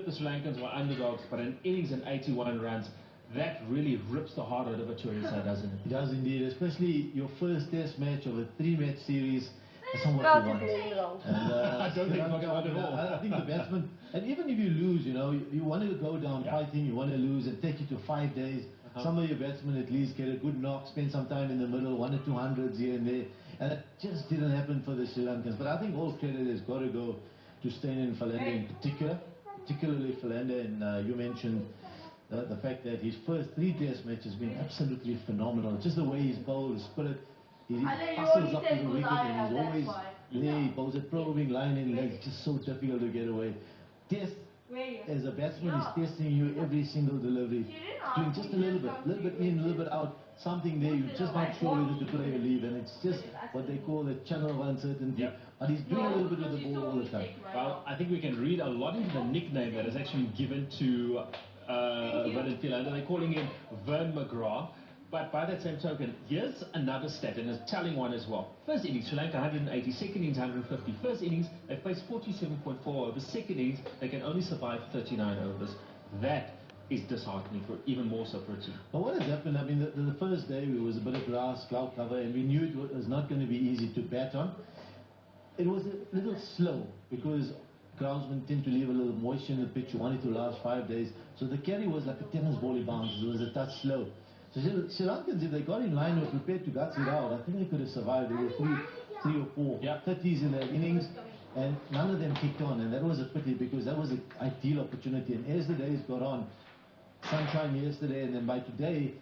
the Sri Lankans were underdogs, but an innings and 81 runs, that really rips the heart out of a tourist side, doesn't it? It does indeed, especially your first test match of a 3-match series. That's not what you want. And, I don't think what you want at all. I think the batsman, and even if you lose, you want to go down fighting, you want to lose and take it to 5 days. Some of your batsmen at least get a good knock, spend some time in the middle, 1 or 2 hundreds here and there. And it just didn't happen for the Sri Lankans. But I think all credit has got to go to Steyn and Philander in particular, particularly Philander. And you mentioned the fact that his first 3 test matches has been absolutely phenomenal. Just the way he's bowled, his spirit, he hustles up to the wicket and he's always there. He bowls a probing line in legs, just so difficult to get away. Test, as a batsman, he's testing you every single delivery, doing just a little bit in, a little bit out, something there, you're just not sure whether to play or leave, and it's just what they call the channel of uncertainty. But he's doing a little bit with the ball all the time. Well, I think we can read a lot into the nickname that is actually given to Vernon Philander. They're calling him Vern McGrath. But by that same token, here's another stat, and a telling one as well. First innings, Sri Lanka 180, second innings 150. First innings, they faced 47.4 overs. Second innings, they can only survive 39 overs. That is disheartening, for even more so for a team. But what has happened, I mean, the first day it was a bit of grass, cloud cover, and we knew it was not going to be easy to bat on. It was a little slow, because groundsmen tend to leave a little moisture in the pitch. You want it to last 5 days. So the carry was like a tennis ball bounce. It was a touch slow. So Sri Lankans, if they got in line or prepared to guts it out, I think they could have survived. There were three or four 30s in their innings, and none of them kicked on, and that was a pity, because that was an ideal opportunity. And as the days got on, sunshine yesterday, and then by today,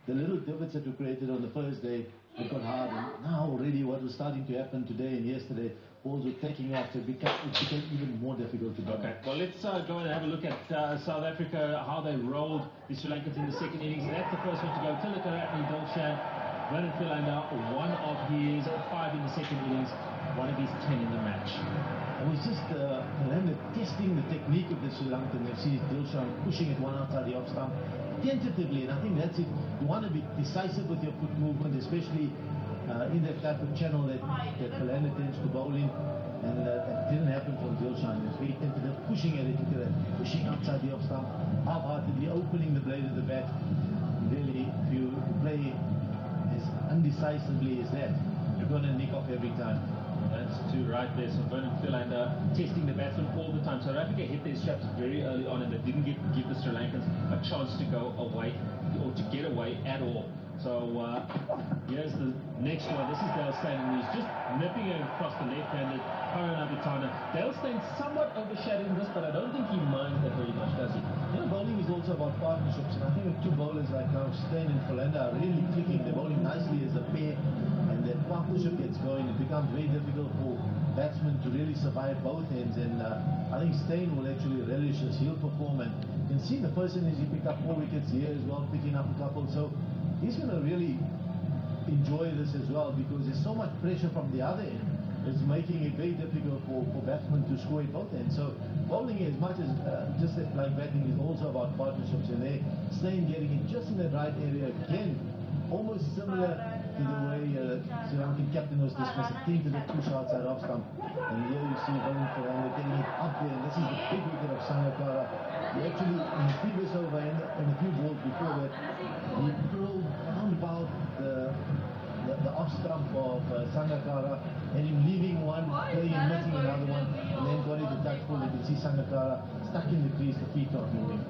the little divots that were created on the first day, it got hard, and now already what was starting to happen today and yesterday, balls were taking off, so it became even more difficult to go. Okay, well, let's go and have a look at South Africa, how they rolled the Sri Lankans in the second innings. That's the first one to go. Tilakaratne, Dilshan, Vernon Philander, one of his 5 in the second innings, one of his 10 in the match. It was just Philander testing the technique of the Sri Lankan. You see Dilshan pushing it one outside the off stump, tentatively, and I think that's it. You want to be decisive with your foot movement, especially in that type of channel that Philander tends to bowl in, and that didn't happen from Dilshan. He was very tentative, pushing at it, pushing outside the off stump, half-heartedly opening the blade of the bat. Really, if you play as undecisively as that, you're going to nick off every time. That's two right there. So Vernon Philander testing the batsman all the time. South Africa hit their straps very early on, and they didn't give the Sri Lankans a chance to go away or to get away at all. So here's the next one. This is Dale Steyn, and he's just nipping it across the left-handed Paranabhitana. Dale Steyn somewhat overshadowing this, but I don't think he minds that very much, does he? Bowling is also about partnerships, and I think with two bowlers like Steyn and Philander are really clicking. They're bowling nicely as a pair, and that partnership gets going. It becomes very difficult for batsmen to really survive both ends, and I think Steyn will actually relish this. He'll perform, and you can see the person as he picked up 4 wickets here as well, picking up a couple. So he's going to really enjoy this as well, because there's so much pressure from the other end. It's making it very difficult for batsmen to score at both ends. So bowling, as much as just like batting, is also about partnerships, and they're Steyn getting it just in the right area again, almost similar to the way Sri Lankan captain was dismissed, a tentative push outside off stump. And here you see Vernon Philander getting it up there, and this is the big wicket of Sangakkara. He actually, in the previous over and a few balls before that, he drove round about the off stump of Sangakkara, and him leaving one, playing and missing another one, and then got it to touch full. You can see Sangakkara stuck in the crease, the feet not moving.